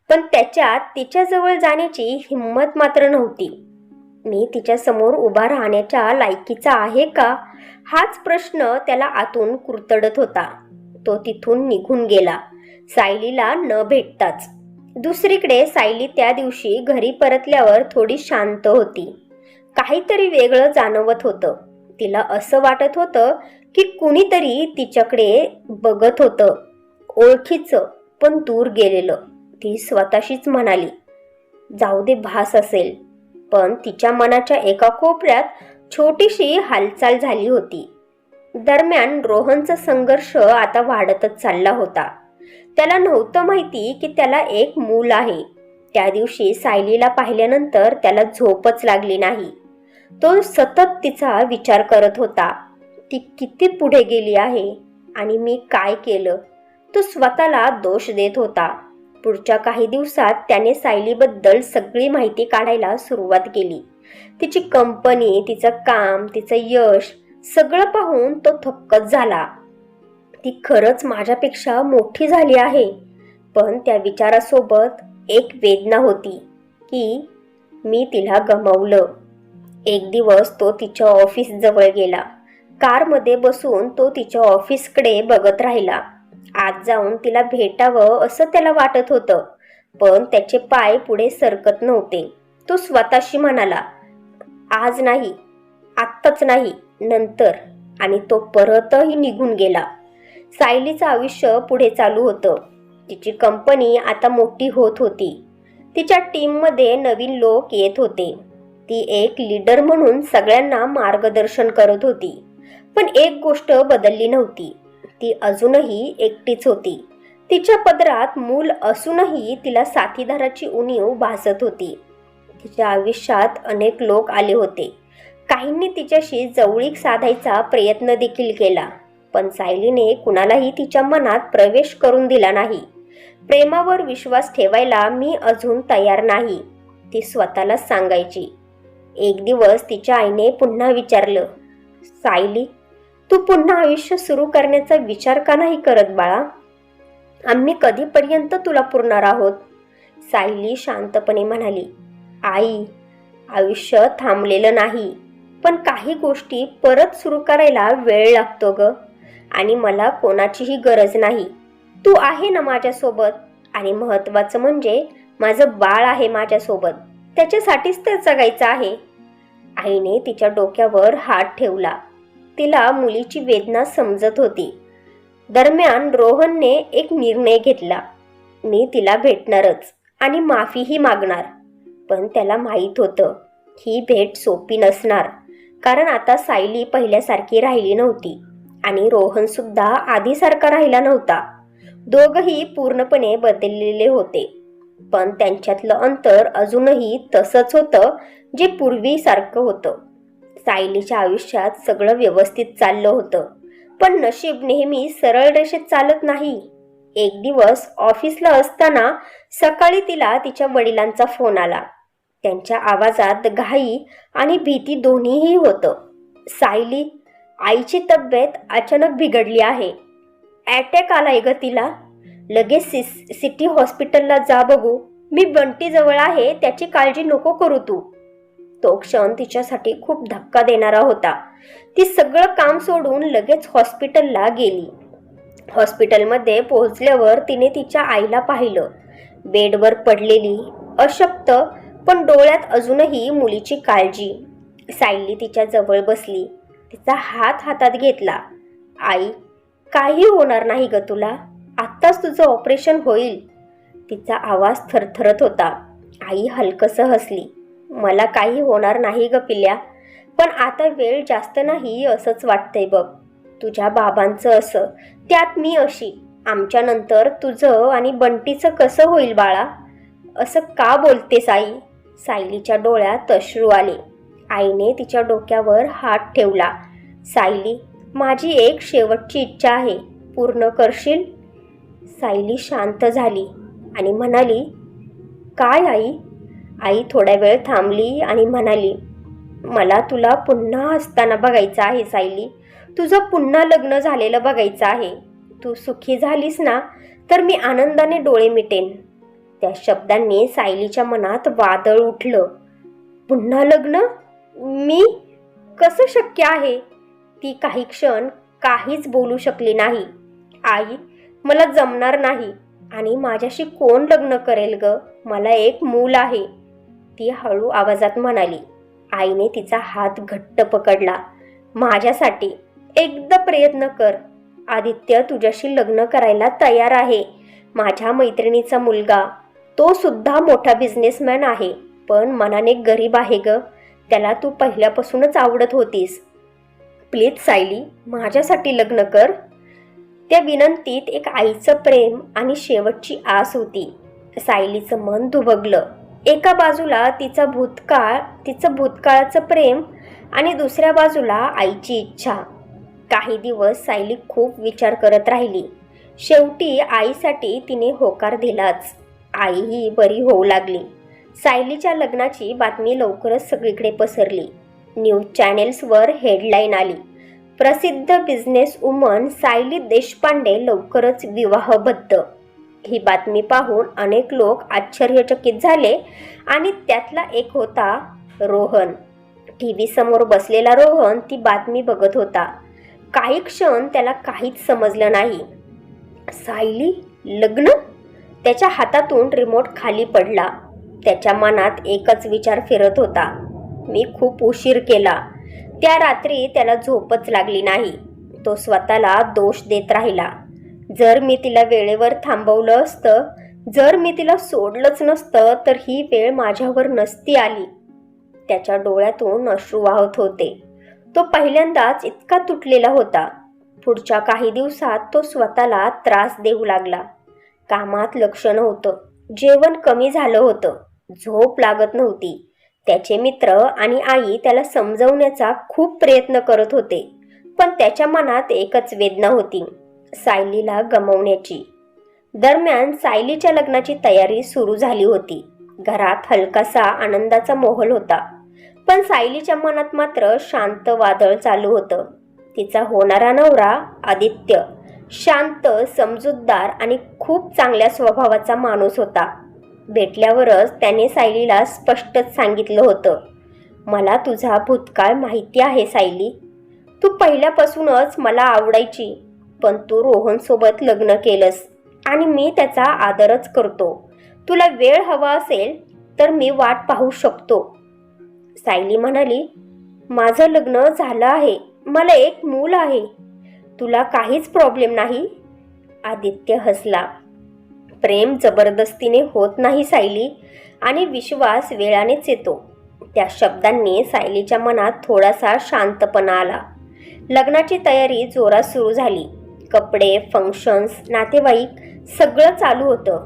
A: पण त्याच्यात तिच्याजवळ जाण्याची हिंमत मात्र नव्हती. मी तिच्यासमोर उभा राहण्याच्या लायकीचा आहे का, हाच प्रश्न त्याला आतून कुरतडत होता. तो तिथून निघून गेला, सायलीला न भेटताच. दुसरीकडे सायली त्या दिवशी घरी परतल्यावर थोडी शांत होती. काहीतरी वेगळं जाणवत होतं. तिला असं वाटत होतं की कुणीतरी तिच्याकडे बघत होतं, ओळखीचं पण दूर गेलेलं. ती स्वतःशीच म्हणाली, जाऊ दे, भास असेल. पण तिच्या मनाच्या एका कोपऱ्यात छोटीशी हालचाल झाली होती. दरम्यान रोहनचा संघर्ष आता वाढतच चालला होता. त्याला नव्हतं माहिती की त्याला एक मूल आहे. त्या दिवशी सायलीला पाहिल्यानंतर त्याला झोपच लागली नाही. तो सतत तिचा विचार करत होता. ती किती पुढे गेली आहे आणि मी काय केलं? तो स्वतःला दोष देत होता. पुढच्या काही दिवसात त्याने सायलीबद्दल सगळी माहिती काढायला सुरुवात केली. तिची कंपनी, तिचं काम, तिचं यश सगळं पाहून तो थक्कच झाला. ती खरंच माझ्यापेक्षा मोठी झाली आहे. पण त्या विचारासोबत एक वेदना होती की मी तिला गमावलं. एक दिवस तो तिच्या ऑफिस जवळ गेला. कारमध्ये बसून तो तिच्या ऑफिसकडे बघत राहिला. आज जाऊन तिला भेटावं असं त्याला वाटत होतं, पण त्याचे पाय पुढे सरकत नव्हते. तो स्वतःशी म्हणाला, आज नाही, आत्ताच नाही, नंतर. आणि तो परतही निघून गेला. सायलीचं आयुष्य पुढे चालू होतं. तिची कंपनी आता मोठी होत होती. तिच्या टीममध्ये नवीन लोक येत होते. ती एक लीडर म्हणून सगळ्यांना मार्गदर्शन करत होती. पण एक गोष्ट बदलली नव्हती. ती अजूनही एकटीच होती. तिच्या पदरात मूल असूनही तिला साथीदाराची उणीव भासत होती. तिच्या आयुष्यात अनेक लोक आले होते. काहींनी तिच्याशी जवळीक साधायचा प्रयत्न देखील केला, पण सायलीने कुणालाही तिच्या मनात प्रवेश करून दिला नाही. प्रेमावर विश्वास ठेवायला मी अजून तयार नाही, ती स्वतःलाच सांगायची. एक दिवस तिच्या आईने पुन्हा विचारलं, सायली, तू पुन्हा आयुष्य सुरू करण्याचा विचार का नाही करत बाळा? आम्ही कधीपर्यंत तुला पुरणार आहोत? सायली शांतपणे म्हणाली, आई, आयुष्य थांबलेलं नाही, पण काही गोष्टी परत सुरू करायला वेळ लागतो ग. आणि मला कोणाचीही गरज नाही. तू आहे ना माझ्यासोबत. आणि महत्त्वाचं म्हणजे माझं बाळ आहे माझ्यासोबत. त्याच्यासाठीच तर जगायचं आहे. आईने तिच्या डोक्यावर हात ठेवला. तिला मुलीची वेदना समजत होती. दरम्यान रोहनने एक निर्णय घेतला. मी तिला भेटणारच आणि माफीही मागणार. पण त्याला माहीत होतं ही भेट सोपी नसणार, कारण आता सायली पहिल्यासारखी राहिली नव्हती आणि रोहनसुद्धा आधीसारखा राहिला नव्हता. दोघंही पूर्णपणे बदललेले होते. पण त्यांच्यातलं अंतर अजूनही तसंच होतं जे पूर्वीसारखं होतं. सायलीच्या आयुष्यात सगळं व्यवस्थित चाललं होतं, पण नशीब नेहमी सरळ रेषेत चालत नाही. एक दिवस ऑफिसला असताना सकाळी तिला तिच्या वडिलांचा फोन आला. त्यांच्या आवाजात घाई आणि भीती दोन्हीही होतं. सायली, आईची तब्येत अचानक बिघडली आहे. अटॅक आलाय ग तिला. लगेच सिटी हॉस्पिटलला जा बघू. मी बंटीजवळ आहे, त्याची काळजी नको करू तू. तो क्षण तिच्यासाठी खूप धक्का देणारा होता. ती सगळं काम सोडून लगेच हॉस्पिटलला गेली. हॉस्पिटलमध्ये पोहोचल्यावर तिने तिच्या आईला पाहिलं. बेडवर पडलेली, अशक्त, पण डोळ्यात अजूनही मुलीची काळजी. सायली तिच्या जवळ बसली. तिचा हात हातात घेतला. आई, काही होणार नाही ग तुला. आत्ताच तुझं ऑपरेशन होईल. तिचा आवाज थरथरत होता. आई हलकसं हसली. मला काही होणार नाही ग पिल्या, पण आता वेळ जास्त नाही असंच वाटतंय बघ. तुझ्या बाबांचं असं, त्यात मी अशी. आमच्यानंतर तुझं आणि बंटीचं कसं होईल बाळा? असं का बोलतेस आई? सायलीच्या डोळ्यात अश्रू आले. आईने तिच्या डोक्यावर हात ठेवला. सायली, माझी एक शेवटची इच्छा आहे, पूर्ण करशील? सायली शांत झाली आणि म्हणाली, काय आई? आई थोड्या वेळ थांबली आणि म्हणाली, मला तुला पुन्हा हसताना बघायचं आहे सायली. तुझं पुन्हा लग्न झालेलं बघायचं आहे. तू सुखी झालीस ना, तर मी आनंदाने डोळे मिटेन. त्या शब्दांनी सायलीच्या मनात वादळ उठलं. पुन्हा लग्न? मी? कसं शक्य आहे? ती काही क्षण काहीच बोलू शकली नाही. आई, मला जमणार नाही. आणि माझ्याशी कोण लग्न करेल ग? मला एक मूल आहे, ती हळू आवाजात म्हणाली. आईने तिचा हात घट्ट पकडला. माझ्यासाठी एकदा प्रयत्न कर. आदित्य तुझ्याशी लग्न करायला तयार आहे. माझ्या मैत्रिणीचा मुलगा, तो सुद्धा मोठा बिझनेसमॅन आहे, पण मनाने गरीब आहे ग. त्याला तू पहिल्यापासूनच आवडत होतीस. प्लीज सायली, माझ्यासाठी लग्न कर. त्या विनंतीत एक आईचं प्रेम आणि शेवटची आस होती. सायलीचं मन दुभगलं. एका बाजूला तिचं भूतकाळाचं प्रेम आणि दुसऱ्या बाजूला आईची इच्छा. काही दिवस सायली खूप विचार करत राहिली. शेवटी आईसाठी तिने होकार दिलाच. आईही बरी होऊ लागली. सायलीच्या लग्नाची बातमी लवकरच सगळीकडे पसरली. न्यूज चॅनेल्सवर हेडलाईन आली. प्रसिद्ध बिझनेस वुमन सायली देशपांडे लवकरच विवाहबद्ध. ही बातमी पाहून अनेक लोक आश्चर्यचकित झाले आणि त्यातला एक होता रोहन. टीव्ही समोर बसलेला रोहन ती बातमी बघत होता. काही क्षण त्याला काहीच समजलं नाही. सायली लग्न? त्याच्या हातातून रिमोट खाली पडला. त्याच्या मनात एकच विचार फिरत होता. मी खूप उशीर केला. त्या रात्री त्याला झोपच लागली नाही. तो स्वतःला दोष देत राहिला. जर मी तिला वेळेवर थांबवलं असतं, जर मी तिला सोडलंच नसतं, तर ही वेळ माझ्यावर नसती आली. त्याच्या डोळ्यातून अश्रू वाहत होते. तो पहिल्यांदाच इतका तुटलेला होता. पुढच्या काही दिवसात तो स्वतःला त्रास देऊ लागला. कामात लक्ष नव्हतं, जेवण कमी झालं होतं, झोप लागत नव्हती. त्याचे मित्र आणि आई त्याला समजवण्याचा खूप प्रयत्न करत होते, पण त्याच्या मनात एकच वेदना होती, सायलीला गमावण्याची. दरम्यान सायलीच्या लग्नाची तयारी सुरू झाली होती. घरात हलकासा आनंदाचा माहोल होता, पण सायलीच्या मनात मात्र शांत वादळ चालू होतं. तिचा होणारा नवरा आदित्य शांत, समजूतदार आणि खूप चांगल्या स्वभावाचा माणूस होता. भेटल्यावरच त्याने सायलीला स्पष्टच सांगितलं होतं, मला तुझा भूतकाळ माहिती आहे सायली. तू पहिल्यापासूनच मला आवडायची, पण तू रोहनसोबत लग्न केलंस आणि मी त्याचा आदरच करतो. तुला वेळ हवा असेल तर मी वाट पाहू शकतो. सायली म्हणाली, माझं लग्न झालं आहे, मला एक मूल आहे. तुला काहीच प्रॉब्लेम नाही? आदित्य हसला. प्रेम जबरदस्तीने होत नाही सायली, आणि विश्वास वेळानेच येतो. त्या शब्दांनी सायलीच्या मनात थोडासा शांतपणा आला. लग्नाची तयारी जोरात सुरू झाली. कपडे, फंक्शन्स, नातेवाईक सगळं चालू होतं.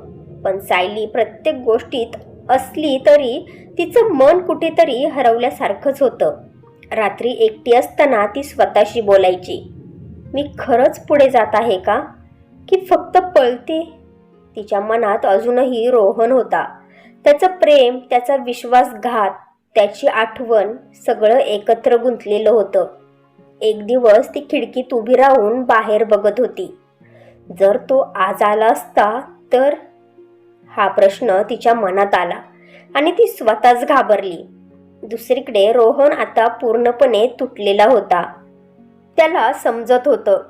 A: पण सायली प्रत्येक गोष्टीत असली तरी तिचं मन कुठेतरी हरवल्यासारखंच होतं. रात्री एकटी असताना ती स्वतःशी बोलायची, मी खरंच पुढे जात आहे का, की फक्त पळते? तिच्या मनात अजूनही रोहन होता. त्याचं प्रेम, त्याचा विश्वासघात, त्याची आठवण सगळं एकत्र गुंतलेलं होतं. एक दिवस ती खिडकीत उभी राहून बाहेर बघत होती. जर तो आज आला असता तर, हा प्रश्न तिच्या मनात आला आणि ती स्वतःच घाबरली. दुसरीकडे रोहन आता पूर्णपणे तुटलेला होता. त्याला समजत होतं,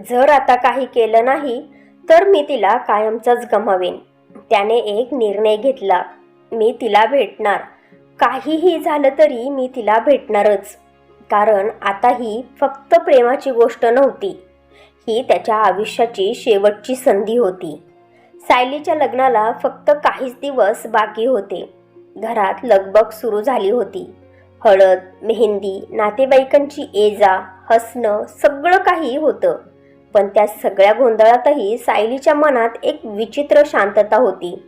A: जर आता काही केलं नाही तर मी तिला कायमचाच गमावेन. त्याने एक निर्णय घेतला, मी तिला भेटणार. काहीही झालं तरी मी तिला भेटणारच. कारण आता ही फक्त प्रेमाची गोष्ट नव्हती, ही त्याच्या आयुष्याची शेवटची संधी होती. सायलीच्या लग्नाला फक्त काहीच दिवस बाकी होते. घरात लगबग सुरू झाली होती. हळद, मेहंदी, नातेवाईकांची ये-जा, हसणं, सगळं काही होतं. पण त्या सगळ्या गोंधळातही सायलीच्या मनात एक विचित्र शांतता होती.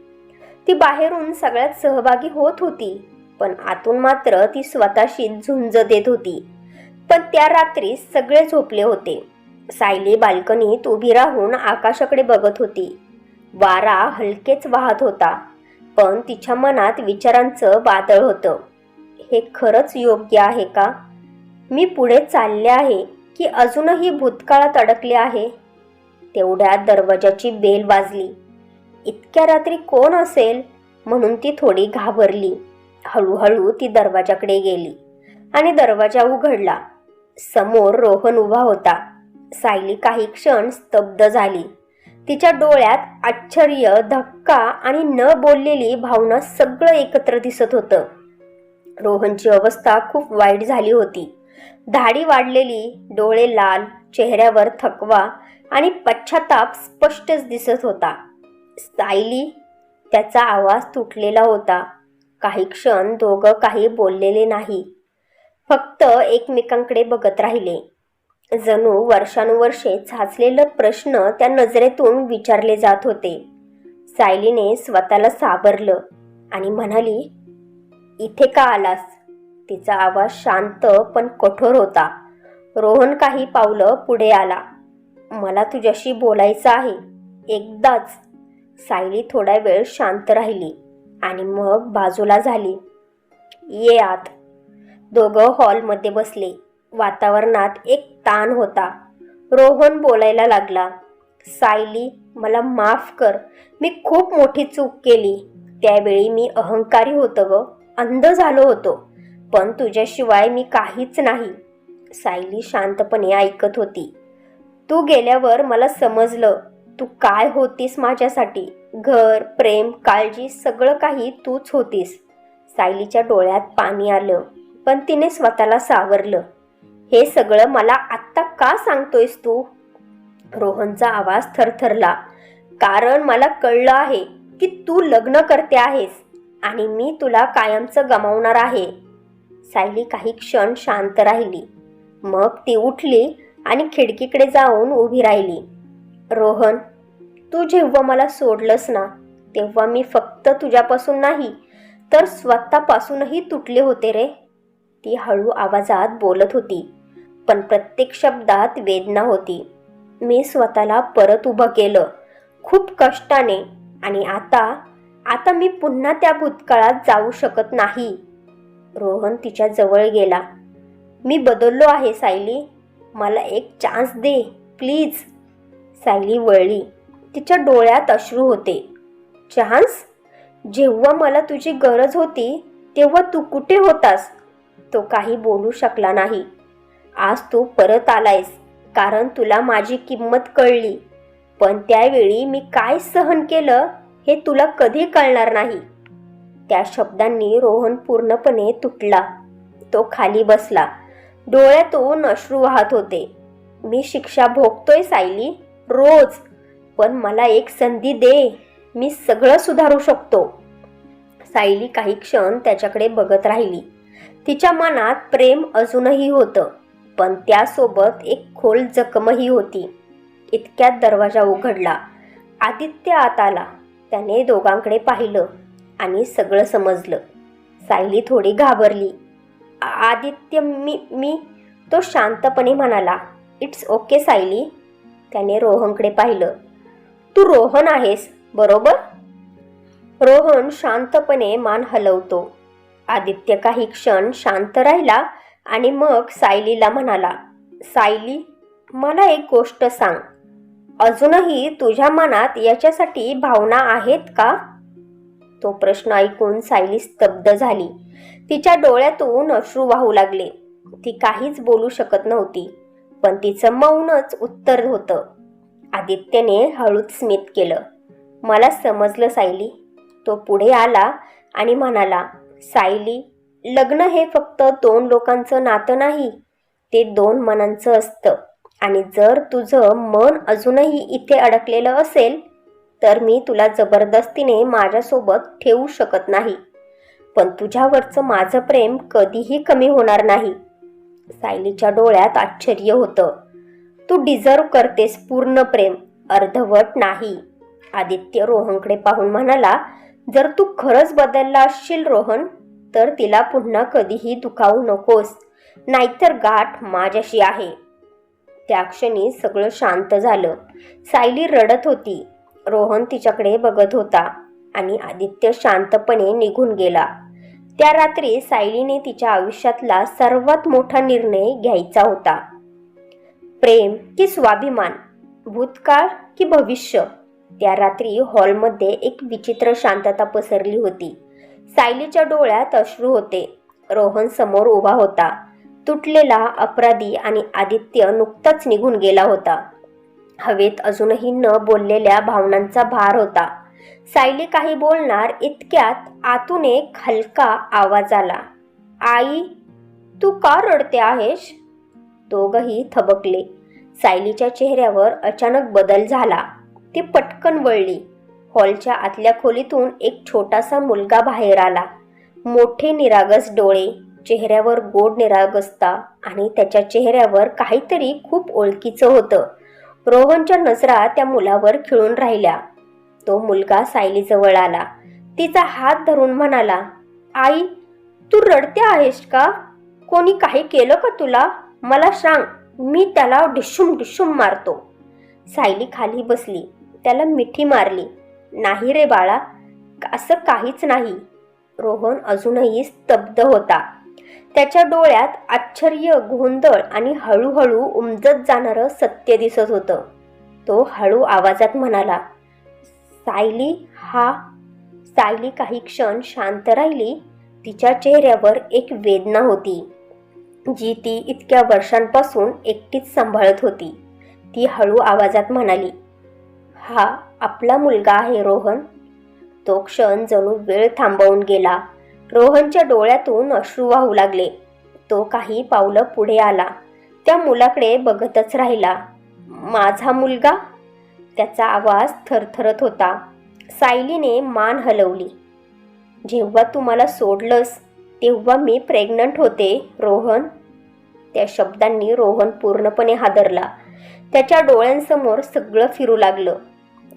A: ती बाहेरून सगळ्यात सहभागी होत होती, पण आतून मात्र ती स्वतःशी झुंज देत होती. पण त्या रात्री सगळे झोपले होते. सायली बाल्कनीत उभी राहून आकाशाकडे बघत होती. वारा हलकेच वाहत होता, पण तिच्या मनात विचारांचं वादळ होतं. हे खरंच योग्य आहे का? मी पुढे चालले आहे की अजूनही भूतकाळात अडकले आहे? तेवढ्यात दरवाजाची बेल वाजली. इतक्या रात्री कोण असेल म्हणून ती थोडी घाबरली. हळूहळू ती दरवाजाकडे गेली आणि दरवाजा उघडला. समोर रोहन उभा होता. सायली काही क्षण स्तब्ध झाली. तिच्या डोळ्यात आश्चर्य, धक्का आणि न बोललेली भावना सगळं एकत्र दिसत होतं. रोहनची अवस्था खूप वाईट झाली होती. दाढी वाढलेली, डोळे लाल, चेहऱ्यावर थकवा आणि पश्चाताप स्पष्टच दिसत होता. सायली, त्याचा आवाज तुटलेला होता. काही क्षण दोघं काही बोललेले नाही, फक्त एकमेकांकडे बघत राहिले. जणू वर्षानुवर्षे साचलेले प्रश्न त्या नजरेतून विचारले जात होते. सायलीने स्वतःला सावरलं आणि म्हणाली, इथे का आलास? तिचा आवाज शांत पण कठोर होता. रोहन काही पावलं पुढे आला. मला तुझ्याशी बोलायचं आहे, एकदाच. सायली थोडा वेळ शांत राहिली आणि मग बाजूला झाली. ये आत. दोघं हॉलमध्ये बसले. वातावरणात एक ताण होता. रोहन बोलायला लागला. सायली, मला माफ कर. मी खूप मोठी चूक केली. त्यावेळी मी अहंकारी होतो ग, अंध झालो होतो. पण तुझ्याशिवाय मी काहीच नाही. सायली शांतपणे ऐकत होती. तू गेल्यावर मला समजलं तू काय होतीस माझ्यासाठी. घर, प्रेम, काळजी सगळं काही तूच होतीस. सायलीच्या डोळ्यात पाणी आलं, पण तिने स्वतःला सावरलं. हे सगळं मला आत्ता का सांगतोयस तू? रोहनचा आवाज थरथरला. कारण मला कळलं आहे की तू लग्न करते आहेस आणि मी तुला कायमचं गमावणार आहे. सायली काही क्षण शांत राहिली. मग ती उठली आणि खिडकीकडे जाऊन उभी राहिली. रोहन, तू जेव्हा मला सोडलंस ना, तेव्हा मी फक्त तुझ्यापासून नाही तर स्वतःपासूनही तुटले होते रे. ती हळू आवाजात बोलत होती, पण प्रत्येक शब्दात वेदना होती. मी स्वतःला परत उभं केलं, खूप कष्टाने. आणि आता मी पुन्हा त्या भूतकाळात जाऊ शकत नाही. रोहन तिच्या जवळ गेला. मी बदललो आहे सायली, मला एक चान्स दे प्लीज. सायली वळली. तिच्या डोळ्यात अश्रू होते. चान्स? जेव्हा मला तुझी गरज होती तेव्हा तू कुठे होतास? तो काही बोलू शकला नाही. आज तू परत आलायस कारण तुला माझी किंमत कळली. पण त्यावेळी मी काय सहन केलं हे तुला कधी कळणार नाही. त्या शब्दांनी रोहन पूर्णपणे तुटला. तो खाली बसला. डोळ्यातून अश्रू वाहत होते. मी शिक्षा भोगतोय सायली, रोज. पण मला एक संधी दे, मी सगळं सुधारू शकतो. सायली काही क्षण त्याच्याकडे बघत राहिली. तिच्या मनात प्रेम अजूनही होतं, पण त्यासोबत एक खोल जखमही होती. इतक्यात दरवाजा उघडला. आदित्य आत आला. त्याने दोघांकडे पाहिलं आणि सगळं समजलं. सायली थोडी घाबरली. आदित्य, मी तो शांतपणे म्हणाला. It's okay Sayali. त्याने रोहनकडे पाहिलं. तू रोहन आहेस, बरोबर? रोहन शांतपणे मान हलवतो. आदित्य काही क्षण शांत राहिला आणि मग सायलीला म्हणाला, सायली, मला एक गोष्ट सांग. अजूनही तुझ्या मनात याच्यासाठी भावना आहेत का? तो प्रश्न ऐकून सायली स्तब्ध झाली. तिच्या डोळ्यातून अश्रू वाहू लागले. ती काहीच बोलू शकत नव्हती, पण तिचं मौनच उत्तर होतं. आदित्यने हळूच स्मित केलं. मला समजलं सायली. तो पुढे आला आणि म्हणाला, सायली, लग्न हे फक्त दोन लोकांचं नातं नाही, ते दोन मनांचं असतं. आणि जर तुझं मन अजूनही इथे अडकलेलं असेल तर मी तुला जबरदस्तीने माझ्यासोबत ठेवू शकत नाही. पण तुझ्यावरचं माझं प्रेम कधीही कमी होणार नाही. सायलीच्या डोळ्यात आश्चर्य होतं. तू डिझर्व करतेस पूर्ण प्रेम, अर्धवट नाही. आदित्य रोहनकडे पाहून म्हणाला, जर तू खरंच बदलला असशील रोहन, तर तिला पुन्हा कधीही दुखावू नकोस, नाहीतर गाठ माझ्याशी आहे. त्या क्षणी सगळं शांत झालं. सायली रडत होती. रोहन तिच्याकडे बघत होता आणि आदित्य शांतपणे निघून गेला. त्या रात्री सायलीने तिच्या आयुष्यातला सर्वात मोठा निर्णय घ्यायचा होता. प्रेम की स्वाभिमान, भूतकाळ की भविष्य? त्या रात्री हॉलमध्ये एक विचित्र शांतता पसरली होती. सायलीच्या डोळ्यात अश्रू होते. रोहन समोर उभा होता, तुटलेला, अपराधी, आणि आदित्य नुकताच निघून गेला होता. हवेत अजूनही न बोललेल्या भावनांचा भार होता. सायली काही बोलणार इतक्यात आतून एक हलका आवाज आला. आई, तू का रडते आहेस? दोघंही थबकले. सायलीच्या चेहऱ्यावर अचानक बदल झाला. ती पटकन वळली. हॉलच्या आतल्या खोलीतून एक छोटासा मुलगा बाहेर आला. मोठे निरागस डोळे, चेहऱ्यावर गोड निरागसता आणि त्याच्या चेहऱ्यावर काहीतरी खूप ओळखीचं होतं. रोहनच्या नजरा त्या मुलावर खिळून राहिल्या. तो मुलगा सायलीजवळ आला. तिचा हात धरून म्हणाला, आई, तू रडते आहेस का? कोणी काही केलं का तुला? मला सांग, मी त्याला डिशुम डिशुम मारतो. सायली खाली बसली. त्याला मिठी मारली. नाही रे बाळा, असं काहीच नाही. रोहन अजूनही स्तब्ध होता. त्याच्या डोळ्यात आश्चर्य, गोंधळ आणि हळूहळू उमजत जाणारं सत्य दिसत होतं. तो हळू आवाजात म्हणाला, सायली. सायली काही क्षण शांत राहिली. तिच्या चेहऱ्यावर एक वेदना होती, जी ती इतक्या वर्षांपासून एकटीच सांभाळत होती. ती हळू आवाजात म्हणाली, हा आपला मुलगा आहे रोहन. तो क्षण जणू वेळ थांबवून गेला. रोहनच्या डोळ्यातून अश्रू वाहू लागले. तो काही पावलं पुढे आला. त्या मुलाकडे बघतच राहिला. माझा मुलगा? त्याचा आवाज थरथरत होता. सायलीने मान हलवली. जेव्हा तू मला सोडलंस तेव्हा मी प्रेग्नंट होते रोहन. त्या शब्दांनी रोहन पूर्णपणे हादरला. त्याच्या डोळ्यांसमोर सगळं फिरू लागलं.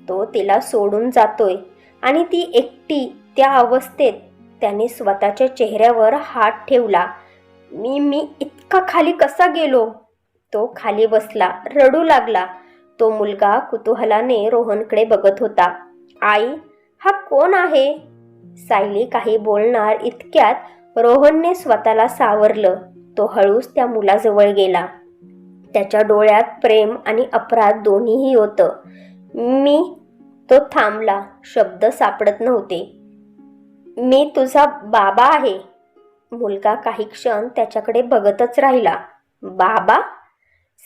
A: तो तिला सोडून जातोय आणि ती एकटी त्या अवस्थेत. त्याने स्वतःच्या चेहऱ्यावर हात ठेवला. मी इतका खाली कसा गेलो? तो खाली बसला, रडू लागला. तो मुलगा कुतूहलाने रोहनकडे बघत होता. आई, हा कोण आहे? सायली काही बोलणार इतक्यात रोहनने स्वतःला सावरलं. तो हळूच त्या मुलाजवळ गेला. त्याच्या डोळ्यात प्रेम आणि अपराध दोन्हीही होतं. तो थांबला. शब्द सापडत नव्हते. मी तुझा बाबा आहे. मुलगा काही क्षण त्याच्याकडे बघतच राहिला. बाबा?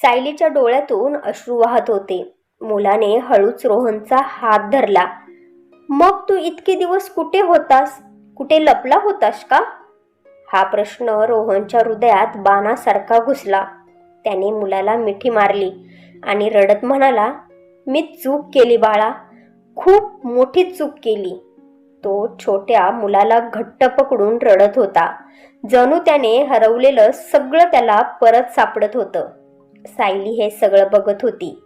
A: सायलीच्या डोळ्यातून अश्रू वाहत होते. मुलाने हळूच रोहनचा हात धरला. मग तू इतके दिवस कुठे होतास? कुठे लपला होतास का? हा प्रश्न रोहनच्या हृदयात बाणासारखा घुसला. त्याने मुलाला मिठी मारली आणि रडत म्हणाला, मी चूक केली बाळा, खूप मोठी चूक केली. तो छोट्या मुलाला घट्ट पकडून रडत होता. जणू त्याने हरवलेलं सगळं त्याला परत सापडत होतं. सायली हे सगळं बघत होती.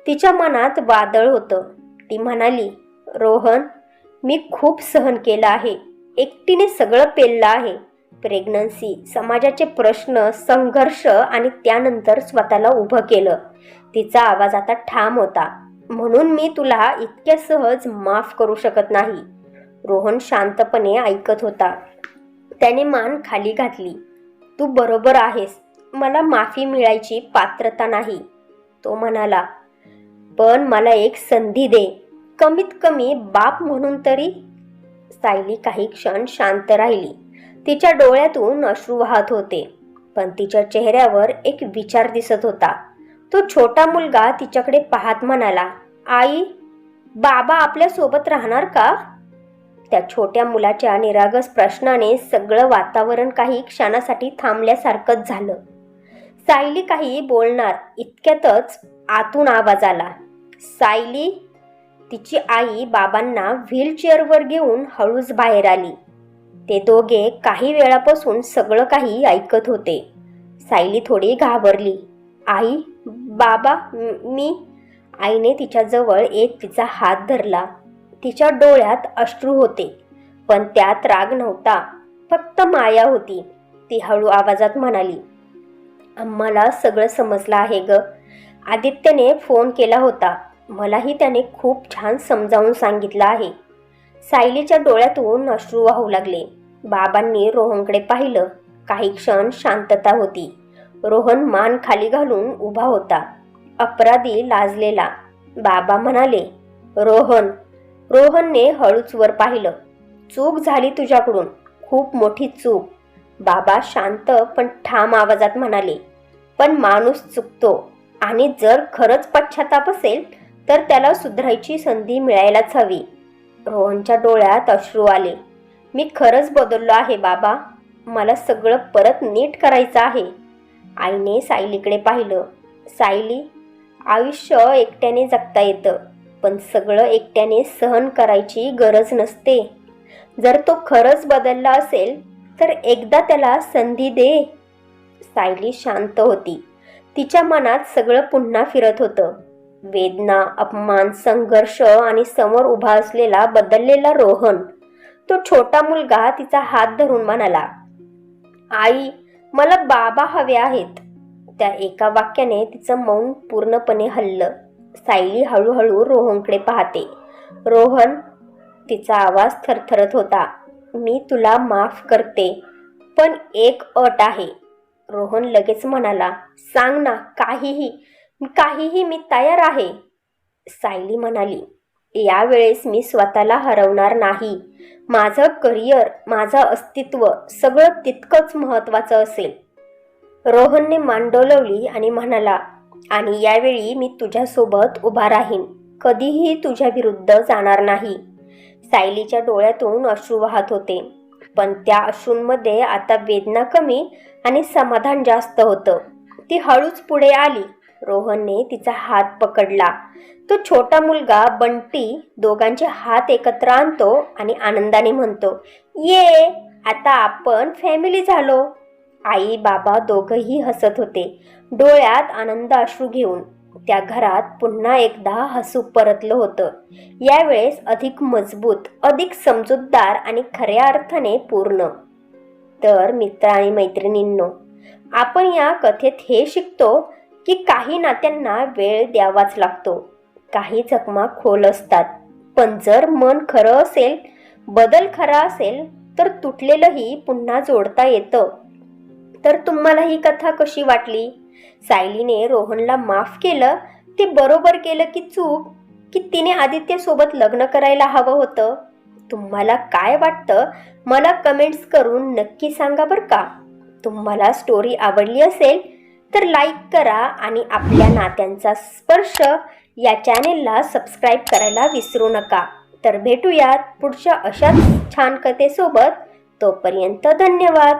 A: तिच्या मनात वादळ होतं. ती म्हणाली, रोहन, मी खूप सहन केलं आहे. एकटीने सगळं पेललं आहे. प्रेग्नन्सी, समाजाचे प्रश्न, संघर्ष आणि त्यानंतर स्वतःला उभं केलं. तिचा आवाज आता ठाम होता. म्हणून मी तुला इतक्या सहज माफ करू शकत नाही. रोहन शांतपणे ऐकत होता. त्याने मान खाली घातली. तू बरोबर आहेस. मला माफी मिळायची पात्रता नाही. तो म्हणाला, पण मला एक संधी दे, कमीत कमी बाप म्हणून तरी. सायली काही क्षण शांत राहिली. तिच्या डोळ्यातून अश्रू वाहत होते, पण तिच्या चेहऱ्यावर एक विचार दिसत होता. तो छोटा मुलगा तिच्याकडे पाहत म्हणाला, आई, बाबा आपल्या सोबत राहणार का? त्या छोट्या मुलाच्या निरागस प्रश्नाने सगळं वातावरण काही क्षणासाठी थांबल्यासारखंच झालं. सायली काही बोलणार इतक्यातच आतून आवाज आला, सायली. तिची आई बाबांना व्हीलचेअरवर घेऊन हळूच बाहेर आली. ते दोघे काही वेळापासून सगळं काही ऐकत होते. सायली थोडी घाबरली. आई, बाबा, मी. आईने तिच्याजवळ येत तिचा हात धरला. तिच्या डोळ्यात अश्रू होते, पण त्यात राग नव्हता, फक्त माया होती. ती हळू आवाजात म्हणाली, आम्हाला सगळं समजलं आहे ग. आदित्यने फोन केला होता. मलाही त्याने खूप छान समजावून सांगितलं आहे. सायलीच्या डोळ्यातून अश्रू वाहू लागले. बाबांनी रोहनकडे पाहिलं. काही क्षण शांतता होती. रोहन मान खाली घालून उभा होता, अपराधी, लाजलेला. बाबा म्हणाले, रोहन. रोहनने हळूच वर पाहिलं. चूक झाली तुझ्याकडून, खूप मोठी चूक. बाबा शांत पण ठाम आवाजात म्हणाले, पण माणूस चुकतो. आणि जर खरंच पश्चाताप असेल तर त्याला सुधारायची संधी मिळायलाच हवी. रोहनच्या डोळ्यात अश्रू आले. मी खरंच बदललो आहे बाबा. मला सगळं परत नीट करायचं आहे. आईने सायलीकडे पाहिलं. सायली, आयुष्य एकट्याने जगता येतं, पण सगळं एकट्याने सहन करायची गरज नसते. जर तो खरंच बदलला असेल तर एकदा त्याला संधी दे. सायली शांत होती. तिच्या मनात सगळं पुन्हा फिरत होतं. वेदना, अपमान, संघर्ष आणि समोर उभा असलेला बदललेला रोहन. तो छोटा मुलगा तिचा हात धरून म्हणाला, आई, मला बाबा हवे आहेत. त्या एका वाक्याने तिचं मौन पूर्णपणे हललं. सायली हळूहळू रोहनकडे पाहते. रोहन, तिचा आवाज थरथरत होता, मी तुला माफ करते, पण एक अट आहे. रोहन लगेच म्हणाला, सांग ना, काहीही मी तयार आहे. सायली म्हणाली, यावेळेस मी स्वतःला हरवणार नाही. माझं करिअर, माझं अस्तित्व सगळं तितकंच महत्त्वाचं असेल. रोहनने मान डोलवली आणि म्हणाला, आणि यावेळी मी तुझ्यासोबत उभा राहीन, कधीही तुझ्या विरुद्ध जाणार नाही. सायलीच्या डोळ्यातून अश्रू वाहत होते, पण त्या अश्रूंमध्ये आता वेदना कमी आणि समाधान जास्त होतं. ती हळूच पुढे आली. रोहनने तिचा हात पकडला. तो छोटा मुलगा बंटी दोघांचे हात एकत्र आणतो आणि आनंदाने म्हणतो, ये, आता आपण फॅमिली झालो. आई बाबा दोघंही हसत होते, डोळ्यात आनंद अश्रू घेऊन. त्या घरात पुन्हा एकदा हसू परतलं होतं. यावेळेस अधिक मजबूत, अधिक समजूतदार आणि खऱ्या अर्थाने पूर्ण. तर मित्र आणि मैत्रिणींनो, आपण या कथेत हे शिकतो की काही नात्यांना वेळ द्यावाच लागतो. काही जखमा खोल असतात, पण जर मन खरं असेल, बदल खरा असेल तर तुटलेलंही पुन्हा जोडता येतं. तर तुम्हाला ही कथा कशी वाटली? सायलीने रोहनला माफ केलं ते बरोबर केलं की चूक, की तिने आदित्यसोबत लग्न करायला हवं होतं? तुम्हाला काय वाटतं मला कमेंट्स करून नक्की सांगा बरं का. तुम्हाला स्टोरी आवडली असेल तर लाईक करा आणि आपल्या नात्यांचा स्पर्श या चॅनेलला सबस्क्राईब करायला विसरू नका. तर भेटूयात पुढच्या अशाच छान कथेसोबत. तोपर्यंत धन्यवाद.